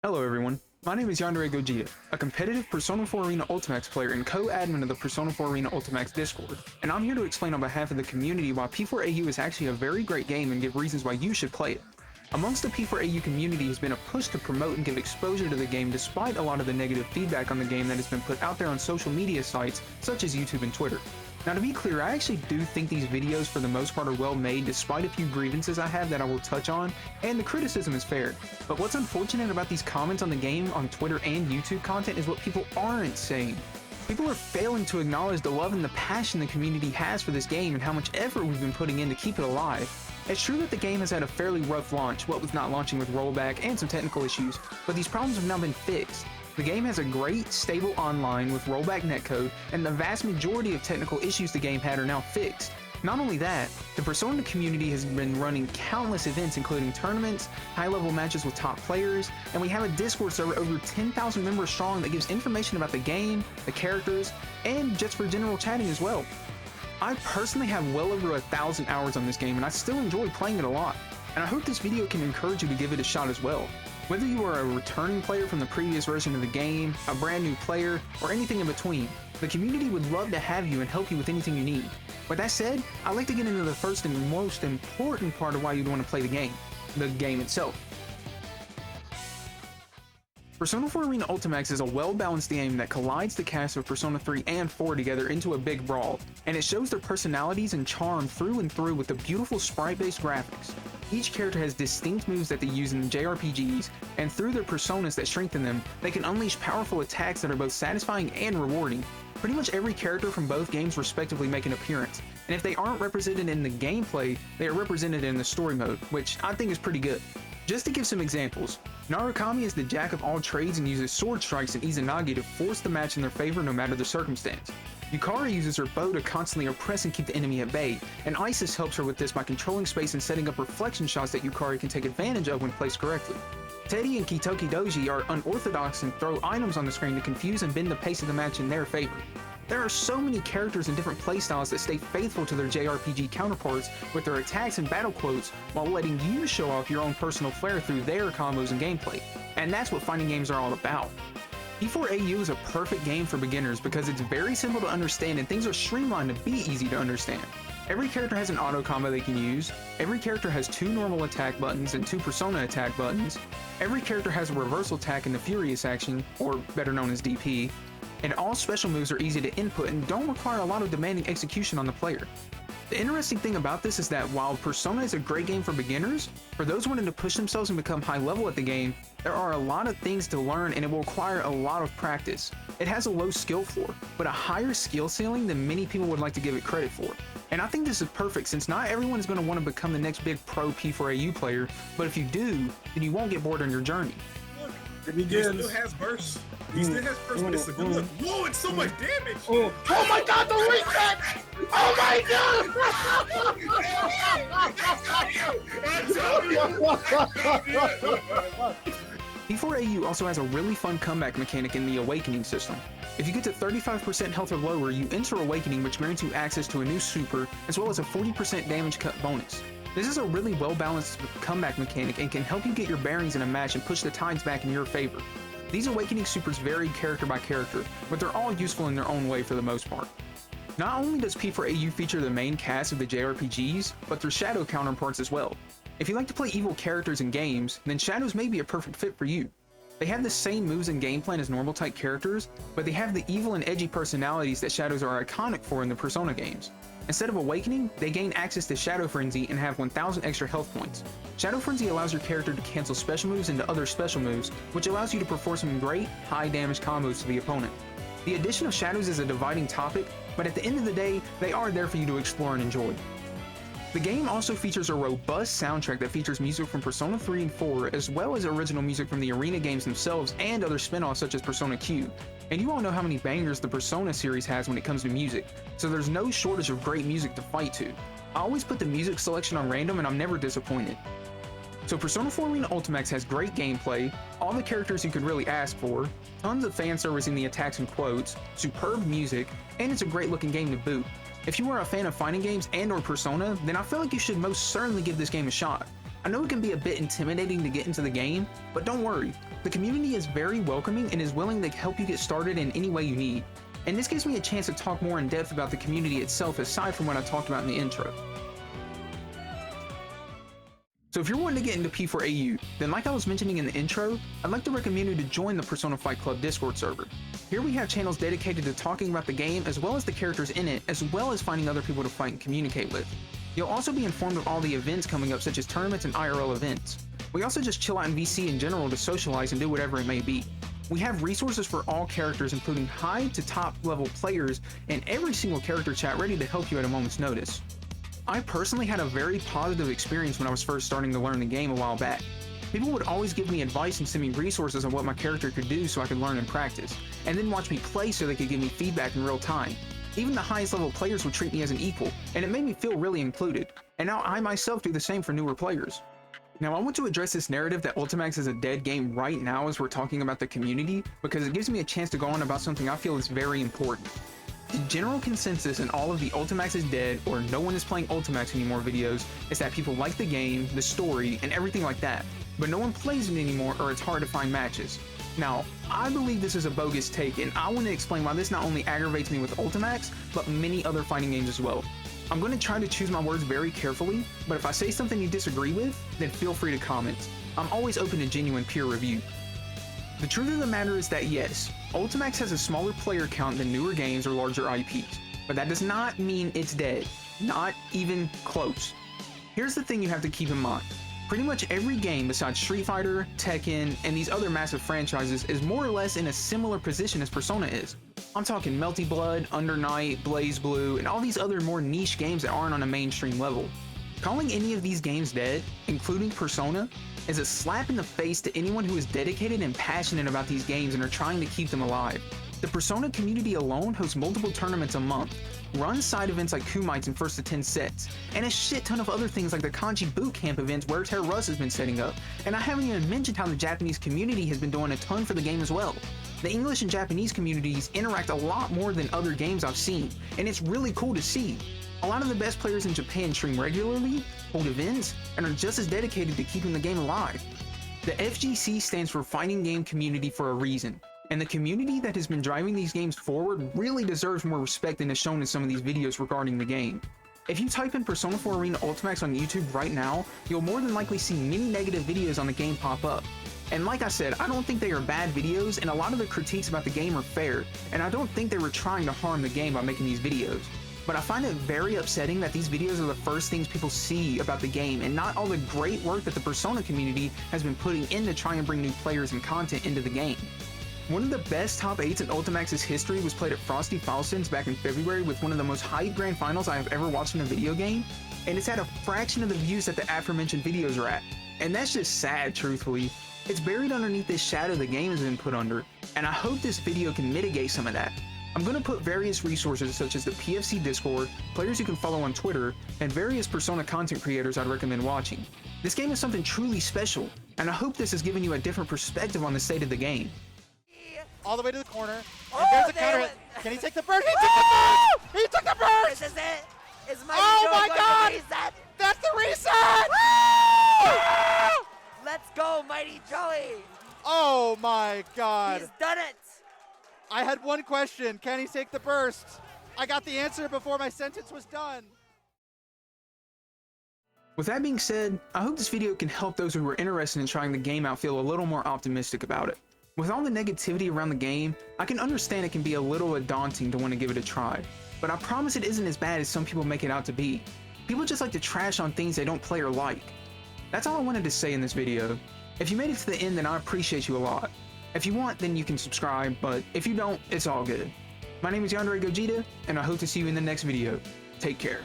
Hello everyone, my name is Yandere Gogeta, a competitive Persona 4 Arena Ultimax player and co-admin of the Persona 4 Arena Ultimax Discord, and I'm here to explain on behalf of the community why P4AU is actually a very great game and give reasons why you should play it. Amongst the P4AU community has been a push to promote and give exposure to the game despite a lot of the negative feedback on the game that has been put out there on social media sites such as YouTube and Twitter. Now to be clear, I actually do think these videos for the most part are well made despite a few grievances I have that I will touch on, and the criticism is fair. But what's unfortunate about these comments on the game on Twitter and YouTube content is what people aren't saying. People are failing to acknowledge the love and the passion the community has for this game and how much effort we've been putting in to keep it alive. It's true that the game has had a fairly rough launch, what with not launching with rollback and some technical issues, but these problems have now been fixed. The game has a great, stable online with rollback netcode, and the vast majority of technical issues the game had are now fixed. Not only that, the Persona community has been running countless events including tournaments, high-level matches with top players, and we have a Discord server over 10,000 members strong that gives information about the game, the characters, and just for general chatting as well. I personally have well over 1,000 hours on this game and I still enjoy playing it a lot, and I hope this video can encourage you to give it a shot as well. Whether you are a returning player from the previous version of the game, a brand new player, or anything in between, the community would love to have you and help you with anything you need. With that said, I'd like to get into the first and most important part of why you'd want to play the game itself. Persona 4 Arena Ultimax is a well-balanced game that collides the cast of Persona 3 and 4 together into a big brawl, and it shows their personalities and charm through and through with the beautiful sprite-based graphics. Each character has distinct moves that they use in JRPGs, and through their personas that strengthen them, they can unleash powerful attacks that are both satisfying and rewarding. Pretty much every character from both games respectively make an appearance, and if they aren't represented in the gameplay, they are represented in the story mode, which I think is pretty good. Just to give some examples, Narukami is the jack of all trades and uses sword strikes and Izanagi to force the match in their favor no matter the circumstance. Yukari uses her bow to constantly oppress and keep the enemy at bay, and ArcSys helps her with this by controlling space and setting up reflection shots that Yukari can take advantage of when placed correctly. Teddy and Kitoki Doji are unorthodox and throw items on the screen to confuse and bend the pace of the match in their favor. There are so many characters and different playstyles that stay faithful to their JRPG counterparts with their attacks and battle quotes while letting you show off your own personal flair through their combos and gameplay. And that's what fighting games are all about. P4AU is a perfect game for beginners because it's very simple to understand and things are streamlined to be easy to understand. Every character has an auto combo they can use, every character has 2 normal attack buttons and 2 persona attack buttons, every character has a reversal attack in the Furious action, or better known as DP, and all special moves are easy to input and don't require a lot of demanding execution on the player. The interesting thing about this is that while Persona is a great game for beginners, for those wanting to push themselves and become high level at the game, there are a lot of things to learn and it will require a lot of practice. It has a low skill floor, but a higher skill ceiling than many people would like to give it credit for. And I think this is perfect since not everyone is going to want to become the next big pro P4AU player, but if you do, then you won't get bored on your journey. Look, he still has bursts. He still has bursts, but it's a good look. Whoa, it's so much damage! Oh my god, the reset! Oh my god! P4AU also has a really fun comeback mechanic in the Awakening system. If you get to 35% health or lower, you enter Awakening, which grants you access to a new super, as well as a 40% damage cut bonus. This is a really well-balanced comeback mechanic and can help you get your bearings in a match and push the tides back in your favor. These Awakening supers vary character by character, but they're all useful in their own way for the most part. Not only does P4AU feature the main cast of the JRPGs, but their Shadow counterparts as well. If you like to play evil characters in games, then Shadows may be a perfect fit for you. They have the same moves and game plan as normal type characters, but they have the evil and edgy personalities that Shadows are iconic for in the Persona games. Instead of Awakening, they gain access to Shadow Frenzy and have 1000 extra health points. Shadow Frenzy allows your character to cancel special moves into other special moves, which allows you to perform some great, high damage combos to the opponent. The addition of Shadows is a dividing topic, but at the end of the day, they are there for you to explore and enjoy. The game also features a robust soundtrack that features music from Persona 3 and 4, as well as original music from the Arena games themselves and other spin-offs such as Persona Q. And you all know how many bangers the Persona series has when it comes to music, so there's no shortage of great music to fight to. I always put the music selection on random and I'm never disappointed. So Persona 4 Arena Ultimax has great gameplay, all the characters you could really ask for, tons of fan service in the attacks and quotes, superb music, and it's a great looking game to boot. If you are a fan of fighting games and or Persona, then I feel like you should most certainly give this game a shot. I know it can be a bit intimidating to get into the game, but don't worry. The community is very welcoming and is willing to help you get started in any way you need. And this gives me a chance to talk more in depth about the community itself aside from what I talked about in the intro. So if you're wanting to get into P4AU, then like I was mentioning in the intro, I'd like to recommend you to join the Persona Fight Club Discord server. Here we have channels dedicated to talking about the game as well as the characters in it, as well as finding other people to fight and communicate with. You'll also be informed of all the events coming up such as tournaments and IRL events. We also just chill out in VC in general to socialize and do whatever it may be. We have resources for all characters including high to top level players and every single character chat ready to help you at a moment's notice. I personally had a very positive experience when I was first starting to learn the game a while back. People would always give me advice and send me resources on what my character could do so I could learn and practice, and then watch me play so they could give me feedback in real time. Even the highest level players would treat me as an equal, and it made me feel really included, and now I myself do the same for newer players. Now I want to address this narrative that Ultimax is a dead game right now as we're talking about the community, because it gives me a chance to go on about something I feel is very important. The general consensus in all of the Ultimax is dead or no one is playing Ultimax anymore videos is that people like the game, the story, and everything like that, but no one plays it anymore or it's hard to find matches. Now, I believe this is a bogus take and I want to explain why this not only aggravates me with Ultimax, but many other fighting games as well. I'm going to try to choose my words very carefully, but if I say something you disagree with, then feel free to comment. I'm always open to genuine peer review. The truth of the matter is that yes, Ultimax has a smaller player count than newer games or larger IPs, but that does not mean it's dead. Not even close. Here's the thing you have to keep in mind. Pretty much every game besides Street Fighter, Tekken, and these other massive franchises is more or less in a similar position as Persona is. I'm talking Melty Blood, Under Night, Blaze Blue, and all these other more niche games that aren't on a mainstream level. Calling any of these games dead, including Persona, is a slap in the face to anyone who is dedicated and passionate about these games and are trying to keep them alive. The Persona community alone hosts multiple tournaments a month, runs side events like Kumites and First to 10 sets, and a shit ton of other things like the Kanji Bootcamp events where Terra Russ has been setting up, and I haven't even mentioned how the Japanese community has been doing a ton for the game as well. The English and Japanese communities interact a lot more than other games I've seen, and it's really cool to see. A lot of the best players in Japan stream regularly, hold events, and are just as dedicated to keeping the game alive. The FGC stands for Fighting Game Community for a reason, and the community that has been driving these games forward really deserves more respect than is shown in some of these videos regarding the game. If you type in Persona 4 Arena Ultimax on YouTube right now, you'll more than likely see many negative videos on the game pop up. And like I said, I don't think they are bad videos, and a lot of the critiques about the game are fair, and I don't think they were trying to harm the game by making these videos. But I find it very upsetting that these videos are the first things people see about the game and not all the great work that the Persona community has been putting in to try and bring new players and content into the game. One of the best top 8s in Ultimax's history was played at Frosty Falson's back in February with one of the most hyped grand finals I have ever watched in a video game, and it's at a fraction of the views that the aforementioned videos are at. And that's just sad, truthfully. It's buried underneath this shadow the game has been put under, and I hope this video can mitigate some of that. I'm going to put various resources such as the PFC Discord, players you can follow on Twitter, and various Persona content creators I'd recommend watching. This game is something truly special, and I hope this has given you a different perspective on the state of the game. All the way to the corner, and there's a counter hit. Can he take the burst? He took the burst! He took the burst! This is it! Is Oh my god! Reset? That's the reset! Let's go, Mighty Joey! Oh my god! He's done it! I had one question. Can he take the burst? I got the answer before my sentence was done. With that being said, I hope this video can help those who are interested in trying the game out feel a little more optimistic about it. With all the negativity around the game, I can understand it can be a little daunting to want to give it a try, but I promise it isn't as bad as some people make it out to be. People just like to trash on things they don't play or like. That's all I wanted to say in this video. If you made it to the end, then I appreciate you a lot. If you want, then you can subscribe, but if you don't, it's all good. My name is Yandere Gogeta, and I hope to see you in the next video. Take care.